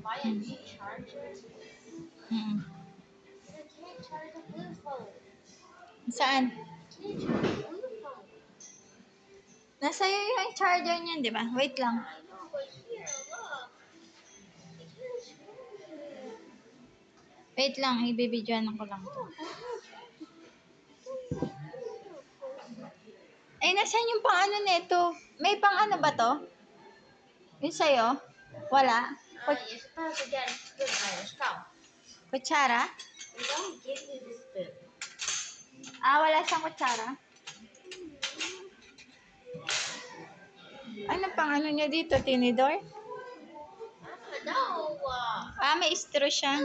buy a new charger? Mm. But I can't charge the blue phone. Saan? Can't charge the blue phone. Nasa iyo yung charger niyan, di ba? Wait lang. I know, but here, look. I can't charge it. Wait lang, ibibidyoan ko lang to. Oh, Ay, nasaan yung pang ano nito? May pang ano ba to? Yung sa'yo? Wala? you're supposed to get a spoon by yourself. Kutsara? They don't give you the spoon. Ah, wala siyang kutsara? Ano pang ano niya dito? Tinidor? No. Ah, may straw siya.